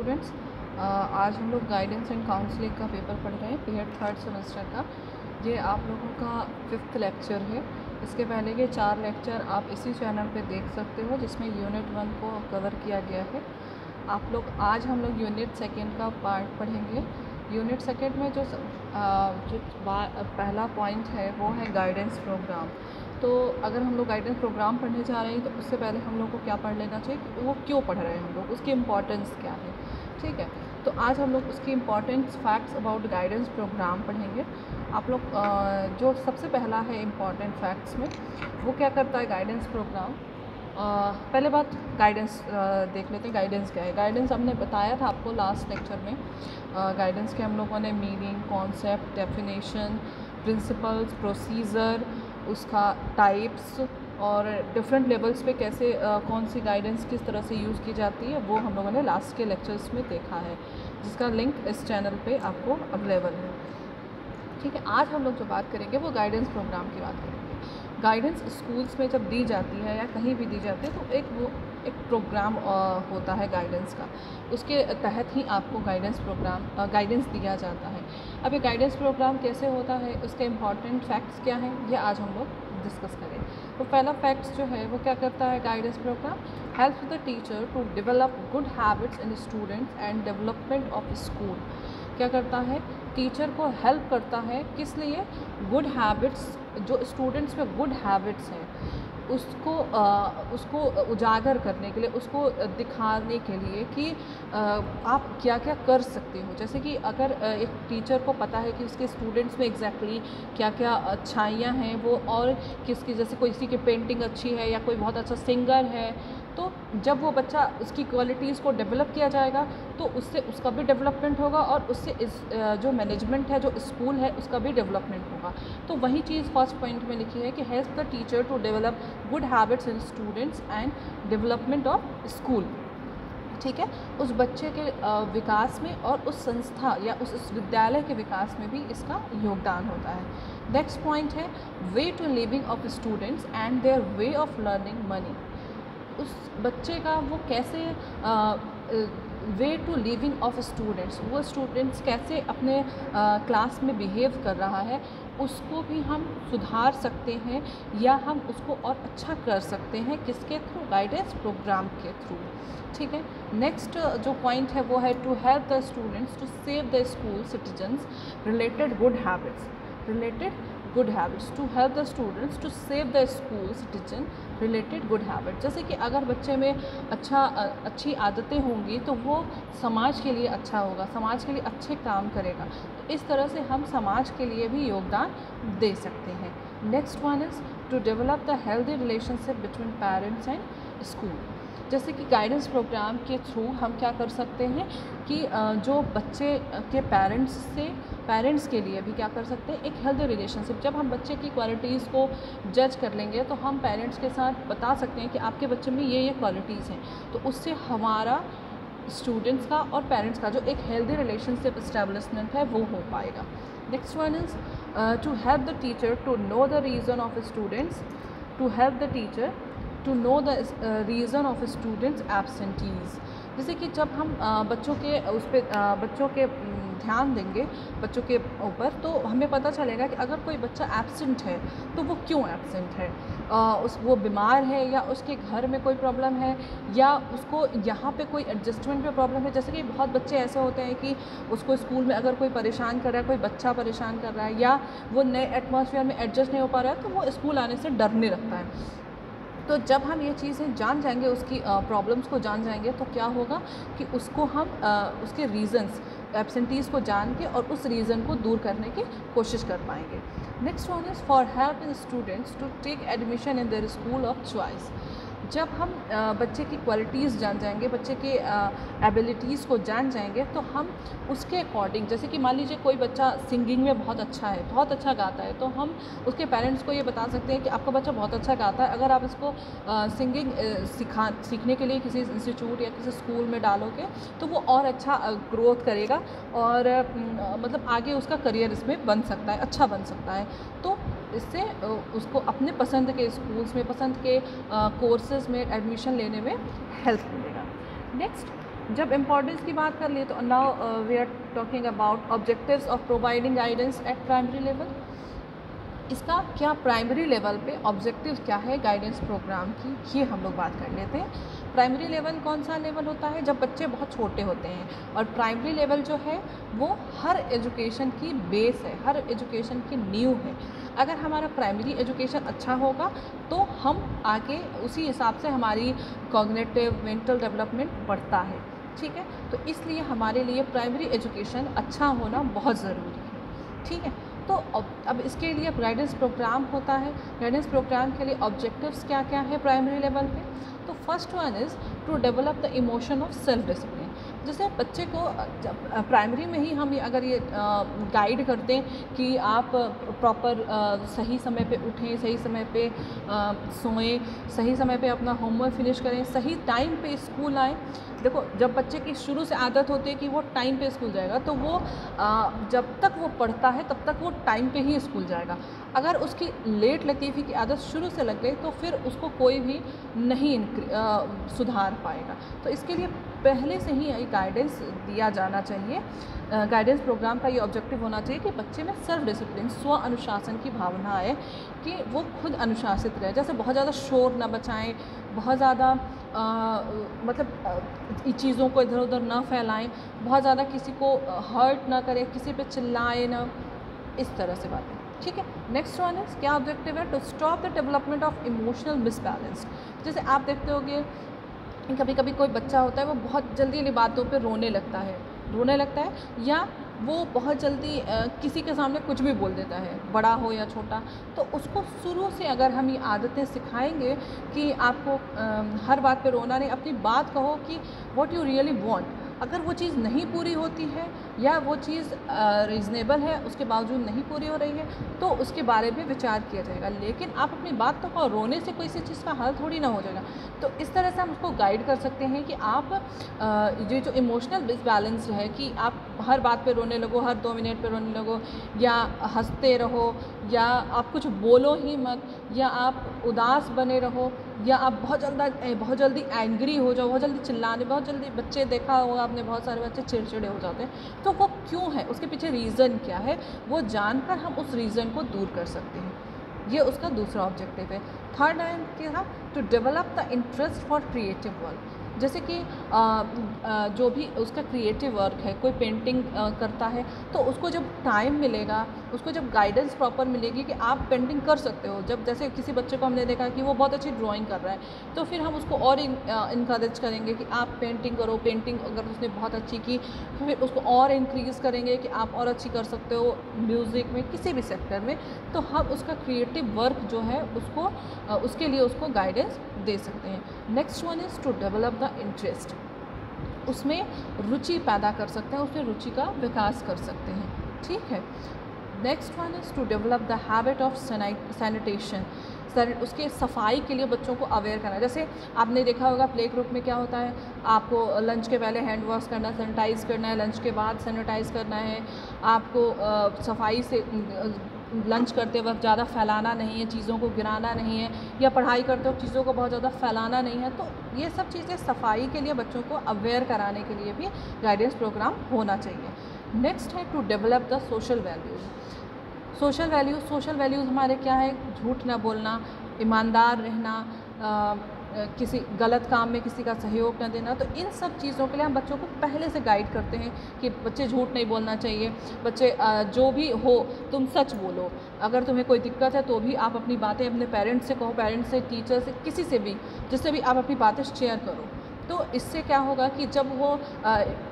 Students, आज हम लोग गाइडेंस एंड काउंसलिंग का पेपर पढ़ रहे हैं, पीरियड थर्ड सेमेस्टर का। ये आप लोगों का 5th लेक्चर है। इसके पहले के 4 लेक्चर आप इसी चैनल पे देख सकते हो, जिसमें यूनिट 1 को कवर किया गया है। आज हम लोग यूनिट 2 का पार्ट पढ़ेंगे। यूनिट 2 में जो पहला पॉइंट है वो है गाइडेंस प्रोग्राम। तो अगर हम लोग गाइडेंस प्रोग्राम पढ़ने जा रहे हैं तो उससे पहले हम लोग को क्या पढ़ लेना चाहिए कि वो क्यों पढ़ रहे हैं हम लोग, उसकी इम्पोर्टेंस क्या है। ठीक है, तो आज हम लोग उसकी importance facts about guidance programme पढ़ेंगे। आप लोग जो सबसे पहला है इम्पॉर्टेंट फैक्ट्स में, वो क्या करता है गाइडेंस प्रोग्राम। पहले बात गाइडेंस देख लेते हैं। गाइडेंस क्या है। गाइडेंस हमने बताया था आपको लास्ट लेक्चर में। गाइडेंस के हम लोगों ने meaning, concept, definition, principles, procedure, उसका टाइप्स और डिफरेंट लेवल्स पे कैसे कौन सी गाइडेंस किस तरह से यूज़ की जाती है, वो हम लोगों ने लास्ट के लेक्चर्स में देखा है, जिसका लिंक इस चैनल पे आपको अवेलेबल है। ठीक है, आज हम लोग जो बात करेंगे वो गाइडेंस प्रोग्राम की बात करेंगे। गाइडेंस स्कूल्स में जब दी जाती है या कहीं भी दी जाती है तो एक प्रोग्राम होता है गाइडेंस का, उसके तहत ही आपको गाइडेंस दिया जाता है। अब ये गाइडेंस प्रोग्राम कैसे होता है, उसके इम्पॉर्टेंट फैक्ट्स क्या हैं, ये आज हम लोग डिस्कस करें। तो पहला फैक्ट्स जो है वो क्या करता है guidance programme, help the teacher to develop good habits in students and development of school. क्या करता है, टीचर को हेल्प करता है, किस लिए, गुड हैबिट्स, जो स्टूडेंट्स में गुड हैबिट्स हैं उसको उजागर करने के लिए, उसको दिखाने के लिए कि आप क्या क्या कर सकते हो। जैसे कि अगर एक टीचर को पता है कि उसके स्टूडेंट्स में एग्जैक्टली क्या क्या अच्छाइयाँ हैं वो, और किसकी, जैसे कोई किसी की पेंटिंग अच्छी है या कोई बहुत अच्छा सिंगर है, तो जब वो बच्चा उसकी क्वालिटीज़ को डेवलप किया जाएगा तो उससे उसका भी डेवलपमेंट होगा और उससे जो मैनेजमेंट है, जो स्कूल है, उसका भी डेवलपमेंट होगा। तो वही चीज़ फर्स्ट पॉइंट में लिखी है कि help the teacher to develop good habits in students and development of school. ठीक है, उस बच्चे के विकास में और उस संस्था या उस विद्यालय के विकास में भी इसका योगदान होता है। नेक्स्ट पॉइंट है way to living of students and their way of learning money. उस बच्चे का वो कैसे way to living of students, वो स्टूडेंट्स कैसे अपने क्लास में बिहेव कर रहा है, उसको भी हम सुधार सकते हैं या हम उसको और अच्छा कर सकते हैं, किसके थ्रू, गाइडेंस प्रोग्राम के थ्रू। ठीक है, नेक्स्ट जो पॉइंट है वो है to help the students to save the school citizens related good habits, to help the students to save the school citizen related good habit. जैसे कि अगर बच्चे में अच्छी आदतें होंगी तो वो समाज के लिए अच्छा होगा, समाज के लिए अच्छे काम करेगा। तो इस तरह से हम समाज के लिए भी योगदान दे सकते हैं। Next one is to develop the healthy relationship between parents and school. जैसे कि गाइडेंस प्रोग्राम के थ्रू हम क्या कर सकते हैं कि जो बच्चे के पेरेंट्स के लिए भी क्या कर सकते हैं, एक हेल्दी रिलेशनशिप। जब हम बच्चे की क्वालिटीज़ को जज कर लेंगे तो हम पेरेंट्स के साथ बता सकते हैं कि आपके बच्चे में ये क्वालिटीज़ हैं, तो उससे हमारा स्टूडेंट्स का और पेरेंट्स का जो एक हेल्दी रिलेशनशिप इस्टेब्लिशमेंट है वो हो पाएगा। Next one is to help the teacher to know the reason of students, to help the teacher to know the reason of students absentees. जैसे कि जब हम बच्चों के ध्यान देंगे बच्चों के ऊपर, तो हमें पता चलेगा कि अगर कोई बच्चा एब्सेंट है तो वो क्यों एब्सेंट है, वो बीमार है या उसके घर में कोई प्रॉब्लम है या उसको यहाँ पे कोई एडजस्टमेंट में प्रॉब्लम है। जैसे कि बहुत बच्चे ऐसे होते हैं कि उसको स्कूल में अगर कोई परेशान कर रहा है, कोई बच्चा परेशान कर रहा है या वो नए एटमॉस्फेयर में एडजस्ट नहीं हो पा रहा है, तो वो स्कूल आने से डरने लगता है। तो जब हम ये चीज़ें जान जाएंगे, उसकी प्रॉब्लम्स को जान जाएंगे, तो क्या होगा कि उसको हम उसके रीज़न्स, एब्सेंटीज़ को जान के और उस रीज़न को दूर करने की कोशिश कर पाएंगे। Next one is for help in students to take admission in their school of choice. जब हम बच्चे की क्वालिटीज़ जान जाएंगे, बच्चे के एबिलिटीज़ को जान जाएंगे, तो हम उसके अकॉर्डिंग, जैसे कि मान लीजिए कोई बच्चा सिंगिंग में बहुत अच्छा है, बहुत अच्छा गाता है, तो हम उसके पेरेंट्स को ये बता सकते हैं कि आपका बच्चा बहुत अच्छा गाता है, अगर आप इसको सिंगिंग सीखने के लिए किसी इंस्टीट्यूट या किसी स्कूल में डालोगे तो वो और अच्छा ग्रोथ करेगा और मतलब आगे उसका करियर इसमें बन सकता है, अच्छा बन सकता है। तो इससे उसको अपने पसंद के स्कूल्स में, पसंद के कोर्सेज़ में एडमिशन लेने में हेल्प मिलेगा। नेक्स्ट जब इम्पोर्टेंस की बात कर लिए तो now we are talking about objectives of providing guidance at primary level. इसका क्या प्राइमरी लेवल पे ऑब्जेक्टिव क्या है गाइडेंस प्रोग्राम की, ये हम लोग बात कर लेते हैं। प्राइमरी लेवल कौन सा लेवल होता है? जब बच्चे बहुत छोटे होते हैं। और प्राइमरी लेवल जो है वो हर एजुकेशन की बेस है, हर एजुकेशन की नींव है। अगर हमारा प्राइमरी एजुकेशन अच्छा होगा तो हम आगे उसी हिसाब से हमारी कॉग्निटिव मेंटल डेवलपमेंट बढ़ता है, ठीक है। तो इसलिए हमारे लिए प्राइमरी एजुकेशन अच्छा होना बहुत ज़रूरी है, ठीक है। तो अब इसके लिए गाइडेंस प्रोग्राम होता है। गाइडेंस प्रोग्राम के लिए ऑब्जेक्टिव्स क्या क्या है प्राइमरी लेवल पे? तो first one is to develop the emotion of self discipline. जैसे बच्चे को प्राइमरी में ही हम अगर ये गाइड करते हैं कि आप प्रॉपर सही समय पे उठें, सही समय पे सोएं, सही समय पे अपना होमवर्क फिनिश करें, सही टाइम पे स्कूल आएँ। देखो, जब बच्चे की शुरू से आदत होती है कि वो टाइम पे स्कूल जाएगा तो वो जब तक वो पढ़ता है तब तक वो टाइम पे ही स्कूल जाएगा। अगर उसकी लेट लतीफ़ी की आदत शुरू से लग गई तो फिर उसको कोई भी नहीं सुधार पाएगा। तो इसके लिए पहले से ही गाइडेंस दिया जाना चाहिए। गाइडेंस प्रोग्राम का ये ऑब्जेक्टिव होना चाहिए कि बच्चे में सेल्फ डिसिप्लिन, स्व अनुशासन की भावना आए कि वो खुद अनुशासित रहे। जैसे बहुत ज़्यादा शोर ना बचाएं, बहुत ज़्यादा मतलब चीज़ों को इधर उधर ना फैलाएं, बहुत ज़्यादा किसी को हर्ट ना करें, किसी पे चिल्लाएं ना, इस तरह से बातें, ठीक है। नेक्स्ट वन इज़ क्या ऑब्जेक्टिव है? To stop the development of emotional misbalance. जैसे आप देखते होंगे कभी कभी कोई बच्चा होता है वो बहुत जल्दी इन बातों पे रोने लगता है या वो बहुत जल्दी किसी के सामने कुछ भी बोल देता है, बड़ा हो या छोटा। तो उसको शुरू से अगर हम ये आदतें सिखाएंगे कि आपको हर बात पे रोना नहीं, अपनी बात कहो कि व्हाट यू रियली वांट। अगर वो चीज़ नहीं पूरी होती है या वो चीज़ रीज़नेबल है उसके बावजूद नहीं पूरी हो रही है तो उसके बारे में विचार किया जाएगा। लेकिन आप अपनी बात तो कहो, रोने से कोई सी चीज़ का हल थोड़ी ना हो जाएगा। तो इस तरह से हम उसको गाइड कर सकते हैं कि आप ये जो इमोशनल डिसबैलेंस है कि आप हर बात पे रोने लगो, हर 2 मिनट पे रोने लगो, या हंसते रहो, या आप कुछ बोलो ही मत, या आप उदास बने रहो, या आप बहुत जल्दी एंग्री हो जाओ, बहुत जल्दी चिल्लाने, बहुत जल्दी बच्चे देखा होगा आपने, बहुत सारे बच्चे चिड़चिड़े हो जाते हैं। तो वो क्यों है, उसके पीछे रीज़न क्या है, वो जानकर हम उस रीज़न को दूर कर सकते हैं। ये उसका दूसरा ऑब्जेक्टिव है। थर्ड है क्या? To develop the interest for creative work. जैसे कि जो भी उसका क्रिएटिव वर्क है, कोई पेंटिंग करता है तो उसको जब टाइम मिलेगा, उसको जब गाइडेंस प्रॉपर मिलेगी कि आप पेंटिंग कर सकते हो। जब जैसे किसी बच्चे को हमने देखा कि वो बहुत अच्छी ड्राइंग कर रहा है तो फिर हम उसको और इनकरेज करेंगे कि आप पेंटिंग करो। पेंटिंग अगर उसने बहुत अच्छी की तो फिर उसको और इंक्रीज़ करेंगे कि आप और अच्छी कर सकते हो म्यूज़िक में, किसी भी सेक्टर में। तो हम उसका क्रिएटिव वर्क जो है उसको उसके लिए उसको गाइडेंस दे सकते हैं। Next one is to develop the interest. उसमें रुचि पैदा कर सकते हैं, उसमें रुचि का विकास कर सकते हैं, ठीक है। Next one is to develop the habit of sanitation. उसके सफाई के लिए बच्चों को अवेयर करना। जैसे आपने देखा होगा प्ले ग्रुप में क्या होता है, आपको लंच के पहले हैंड वॉश करना, सैनिटाइज़ करना है, लंच के बाद सैनिटाइज़ करना है, आपको सफाई से लंच करते वक्त ज़्यादा फैलाना नहीं है, चीज़ों को गिराना नहीं है, या पढ़ाई करते वक्त चीज़ों को बहुत ज़्यादा फैलाना नहीं है। तो ये सब चीज़ें सफाई के लिए बच्चों को अवेयर कराने के लिए भी गाइडेंस प्रोग्राम होना चाहिए। नेक्स्ट है to develop the social values. Social values हमारे क्या है? झूठ ना बोलना, ईमानदार रहना, किसी गलत काम में किसी का सहयोग न देना। तो इन सब चीज़ों के लिए हम बच्चों को पहले से गाइड करते हैं कि बच्चे झूठ नहीं बोलना चाहिए, बच्चे जो भी हो तुम सच बोलो। अगर तुम्हें कोई दिक्कत है तो भी आप अपनी बातें अपने पेरेंट्स से कहो, पेरेंट्स से, टीचर से, किसी से भी, जिससे भी आप अपनी बातें शेयर करो। तो इससे क्या होगा कि जब वो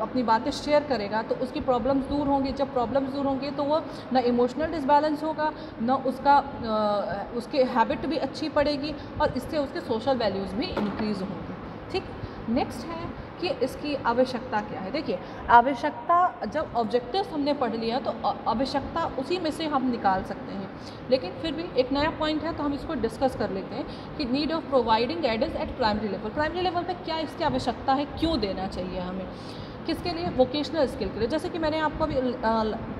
अपनी बातें शेयर करेगा तो उसकी प्रॉब्लम्स दूर होंगी। जब प्रॉब्लम्स दूर होंगी तो वो ना इमोशनल डिसबैलेंस होगा, ना उसके हैबिट भी अच्छी पड़ेगी, और इससे उसके सोशल वैल्यूज़ भी इंक्रीज़ होंगी, ठीक। नेक्स्ट है कि इसकी आवश्यकता क्या है। देखिए, आवश्यकता, जब ऑब्जेक्टिव्स हमने पढ़ लिया तो आवश्यकता उसी में से हम निकाल सकते हैं। लेकिन फिर भी एक नया पॉइंट है तो हम इसको डिस्कस कर लेते हैं कि need of providing guidance at primary level. Primary level पे क्या इसकी आवश्यकता है, क्यों देना चाहिए हमें, किसके लिए? वोकेशनल स्किल के लिए। जैसे कि मैंने आपको अभी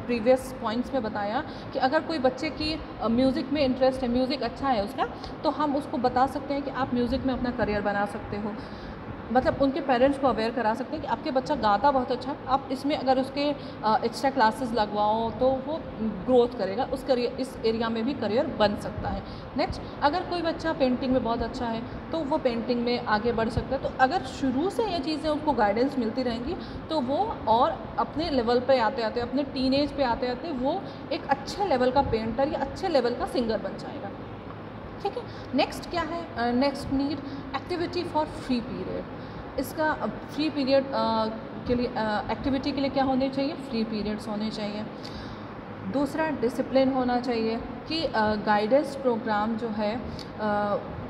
प्रीवियस पॉइंट्स में बताया कि अगर कोई बच्चे की म्यूज़िक में इंटरेस्ट है, म्यूज़िक अच्छा है उसका, तो हम उसको बता सकते हैं कि आप म्यूज़िक में अपना करियर बना सकते हो। मतलब उनके पेरेंट्स को अवेयर करा सकते हैं कि आपके बच्चा गाता बहुत अच्छा है, आप इसमें अगर उसके एक्स्ट्रा क्लासेस लगवाओ तो वो ग्रोथ करेगा, उस करियर इस एरिया में भी करियर बन सकता है। नेक्स्ट, अगर कोई बच्चा पेंटिंग में बहुत अच्छा है तो वो पेंटिंग में आगे बढ़ सकता है। तो अगर शुरू से ये चीज़ें उसको गाइडेंस मिलती रहेंगी तो वो और अपने लेवल पे आते आते, अपने टीनेज पे आते आते वो एक अच्छे लेवल का पेंटर या अच्छे लेवल का सिंगर बन जाएगा। ठीक है। नेक्स्ट क्या है, next need activity for free period. इसका फ्री पीरियड के लिए एक्टिविटी के लिए क्या होने चाहिए, फ्री पीरियड्स होने चाहिए। दूसरा, डिसिप्लिन होना चाहिए कि गाइडेंस प्रोग्राम जो है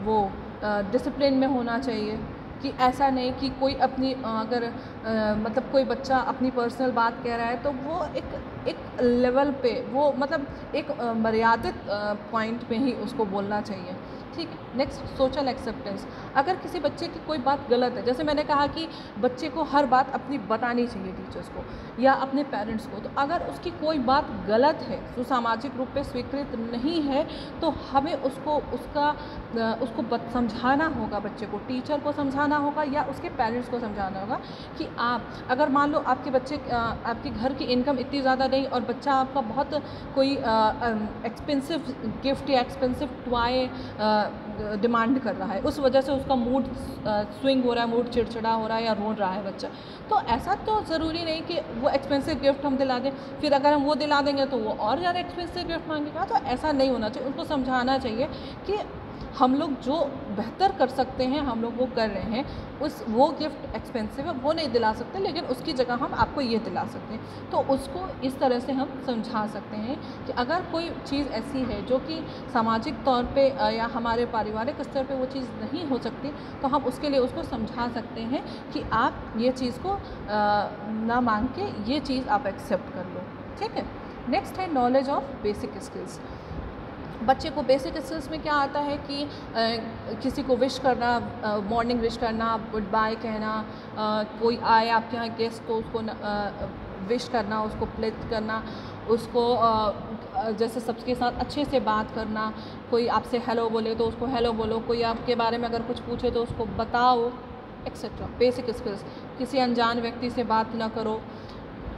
वो डिसिप्लिन में होना चाहिए, कि ऐसा नहीं कि कोई अपनी अगर मतलब कोई बच्चा अपनी पर्सनल बात कह रहा है तो वो एक लेवल पे वो मतलब एक मर्यादित पॉइंट पे ही उसको बोलना चाहिए। ठीक है। Next, social acceptance. अगर किसी बच्चे की कोई बात गलत है, जैसे मैंने कहा कि बच्चे को हर बात अपनी बतानी चाहिए टीचर्स को या अपने पेरेंट्स को, तो अगर उसकी कोई बात गलत है जो सामाजिक रूप पे स्वीकृत नहीं है तो हमें उसको समझाना होगा, बच्चे को, टीचर को समझाना होगा या उसके पेरेंट्स को समझाना होगा कि आप अगर मान लो आपके बच्चे आपके घर की इनकम इतनी ज़्यादा नहीं और बच्चा आपका बहुत कोई एक्सपेंसिव गिफ्ट या एक्सपेंसिव टॉय डिमांड कर रहा है, उस वजह से उसका मूड स्विंग हो रहा है, मूड चिड़चिड़ा हो रहा है या रो रहा है बच्चा, तो ऐसा तो ज़रूरी नहीं कि वो एक्सपेंसिव गिफ्ट हम दिला दें, फिर अगर हम वो दिला देंगे तो वो और ज़्यादा एक्सपेंसिव गिफ्ट मांगेगा। तो ऐसा नहीं होना चाहिए। उनको समझाना चाहिए कि हम लोग जो बेहतर कर सकते हैं हम लोग वो कर रहे हैं, वो गिफ्ट एक्सपेंसिव है वो नहीं दिला सकते, लेकिन उसकी जगह हम आपको ये दिला सकते हैं। तो उसको इस तरह से हम समझा सकते हैं कि अगर कोई चीज़ ऐसी है जो कि सामाजिक तौर पे या हमारे पारिवारिक स्तर पे वो चीज़ नहीं हो सकती, तो हम उसके लिए उसको समझा सकते हैं कि आप ये चीज़ को ना मांग के ये चीज़ आप एक्सेप्ट कर लो। ठीक है। नेक्स्ट है नॉलेज ऑफ बेसिक स्किल्स। बच्चे को बेसिक स्किल्स में क्या आता है कि किसी को विश करना, मॉर्निंग विश करना, गुड बाय कहना, कोई आए आपके यहाँ गेस्ट तो उसको विश करना, उसको प्लेट करना, उसको जैसे सबके साथ अच्छे से बात करना, कोई आपसे हेलो बोले तो उसको हेलो बोलो, कोई आपके बारे में अगर कुछ पूछे तो उसको बताओ, एक्सेट्रा। बेसिक स्किल्स, किसी अनजान व्यक्ति से बात ना करो,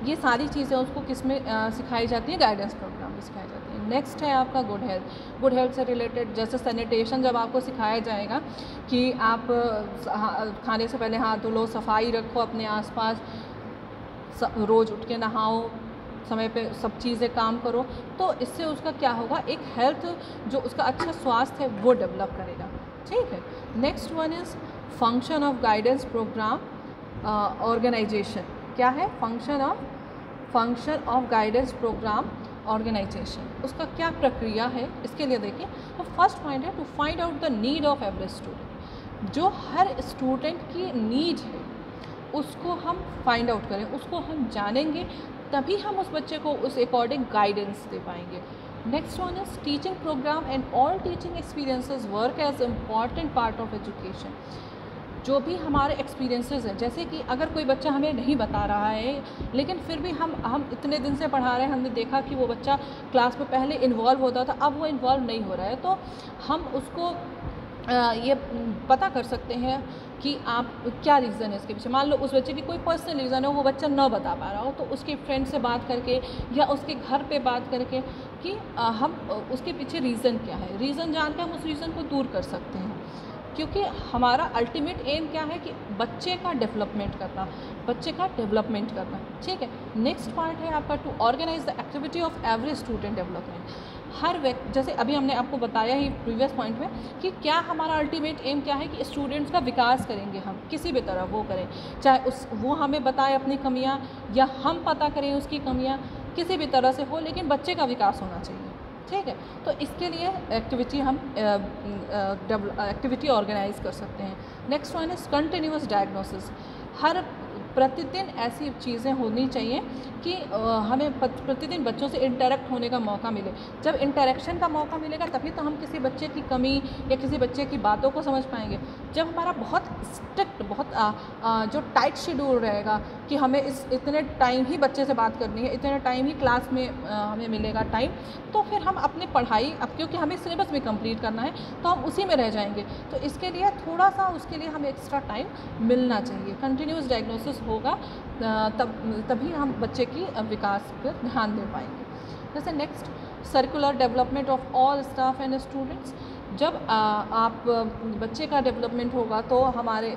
ये सारी चीज़ें उसको किस में सिखाई जाती है, गाइडेंस प्रोग्राम में सिखाई जाती है। नेक्स्ट है आपका गुड हेल्थ। गुड हेल्थ से रिलेटेड जैसे सैनिटेशन जब आपको सिखाया जाएगा कि आप खाने से पहले हाथ धो लो, सफाई रखो अपने आसपास, रोज़ उठ के नहाओ, समय पे सब चीज़ें काम करो, तो इससे उसका क्या होगा, एक हेल्थ जो उसका अच्छा स्वास्थ्य है वो डेवलप करेगा। ठीक है। Next one is function of guidance programme organisation. क्या है, function of guidance programme organisation. उसका क्या प्रक्रिया है, इसके लिए देखिए। तो फर्स्ट पॉइंट है to find out the need of every student. जो हर स्टूडेंट की नीड है उसको हम फाइंड आउट करें, उसको हम जानेंगे, तभी हम उस बच्चे को उस अकॉर्डिंग गाइडेंस दे पाएंगे। Next one is teaching programme and all teaching experiences work as important part of education. जो भी हमारे एक्सपीरियंसेस हैं, जैसे कि अगर कोई बच्चा हमें नहीं बता रहा है लेकिन फिर भी हम इतने दिन से पढ़ा रहे हैं, हमने देखा कि वो बच्चा क्लास में पहले इन्वॉल्व होता था, अब वो इन्वॉल्व नहीं हो रहा है, तो हम उसको ये पता कर सकते हैं कि आप क्या रीज़न है इसके पीछे। मान लो उस बच्चे की कोई पर्सनल रीज़न है, वो बच्चा न बता पा रहा हो, तो उसके फ्रेंड से बात करके या उसके घर पे बात करके कि हम उसके पीछे रीज़न क्या है, रीज़न जान के हम उस रीज़न को दूर कर सकते हैं। क्योंकि हमारा अल्टीमेट एम क्या है कि बच्चे का डेवलपमेंट करना, ठीक है। नेक्स्ट पार्ट है आपका to organise the activity of every student development. हर व्यक्ति, जैसे अभी हमने आपको बताया ही प्रीवियस पॉइंट में कि क्या हमारा अल्टीमेट एम क्या है कि स्टूडेंट्स का विकास करेंगे हम, किसी भी तरह वो करें, चाहे वो हमें बताए अपनी कमियां या हम पता करें उसकी कमियां, किसी भी तरह से हो, लेकिन बच्चे का विकास होना चाहिए। ठीक है। तो इसके लिए एक्टिविटी हम एक्टिविटी ऑर्गेनाइज कर सकते हैं। Next one is continuous diagnosis. हर प्रतिदिन ऐसी चीज़ें होनी चाहिए कि हमें प्रतिदिन बच्चों से इंटरेक्ट होने का मौका मिले। जब इंटरेक्शन का मौका मिलेगा तभी तो हम किसी बच्चे की कमी या किसी बच्चे की बातों को समझ पाएंगे। जब हमारा बहुत स्ट्रिक्ट, बहुत जो टाइट शेड्यूल रहेगा कि हमें इतने टाइम ही बच्चे से बात करनी है, इतने टाइम ही क्लास में हमें मिलेगा टाइम, तो फिर हम अपनी पढ़ाई, अब क्योंकि हमें सिलेबस भी कंप्लीट करना है तो हम उसी में रह जाएंगे। तो इसके लिए थोड़ा सा उसके लिए हमें एक्स्ट्रा टाइम मिलना चाहिए। कंटिन्यूस डायग्नोसिस होगा तभी हम बच्चे की विकास पर ध्यान दे पाएंगे। जैसे next, circular development of all staff and students. जब आप बच्चे का डेवलपमेंट होगा तो हमारे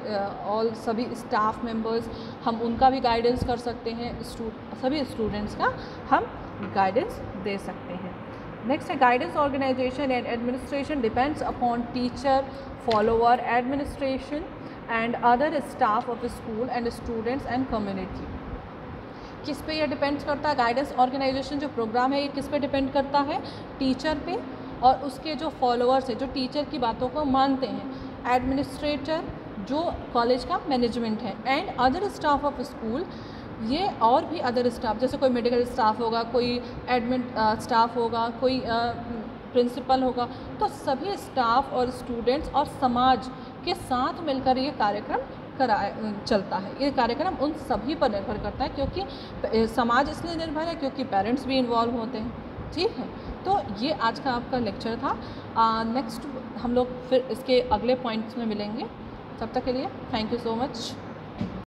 ऑल सभी स्टाफ मेंबर्स, हम उनका भी गाइडेंस कर सकते हैं, सभी स्टूडेंट्स का हम गाइडेंस दे सकते हैं। नेक्स्ट है guidance organisation and administration depends upon teacher, follower, administration and other staff of school and students and community. किस पे ये डिपेंड करता है? गाइडेंस ऑर्गेनाइजेशन जो प्रोग्राम है ये किस पे डिपेंड करता है? टीचर पे और उसके जो फॉलोअर्स हैं, जो टीचर की बातों को मानते हैं, एडमिनिस्ट्रेटर जो कॉलेज का मैनेजमेंट है, and other staff of school, ये और भी अदर स्टाफ, जैसे कोई मेडिकल स्टाफ होगा, कोई एडमिन स्टाफ होगा, कोई प्रिंसिपल होगा, तो सभी स्टाफ और स्टूडेंट्स और समाज के साथ मिलकर ये कार्यक्रम चलता है। ये कार्यक्रम उन सभी पर निर्भर करता है, क्योंकि समाज इसलिए निर्भर है क्योंकि पेरेंट्स भी इन्वॉल्व होते हैं। ठीक है, तो ये आज का आपका लेक्चर था। नेक्स्ट हम लोग फिर इसके अगले पॉइंट्स में मिलेंगे। तब तक के लिए थैंक यू सो मच।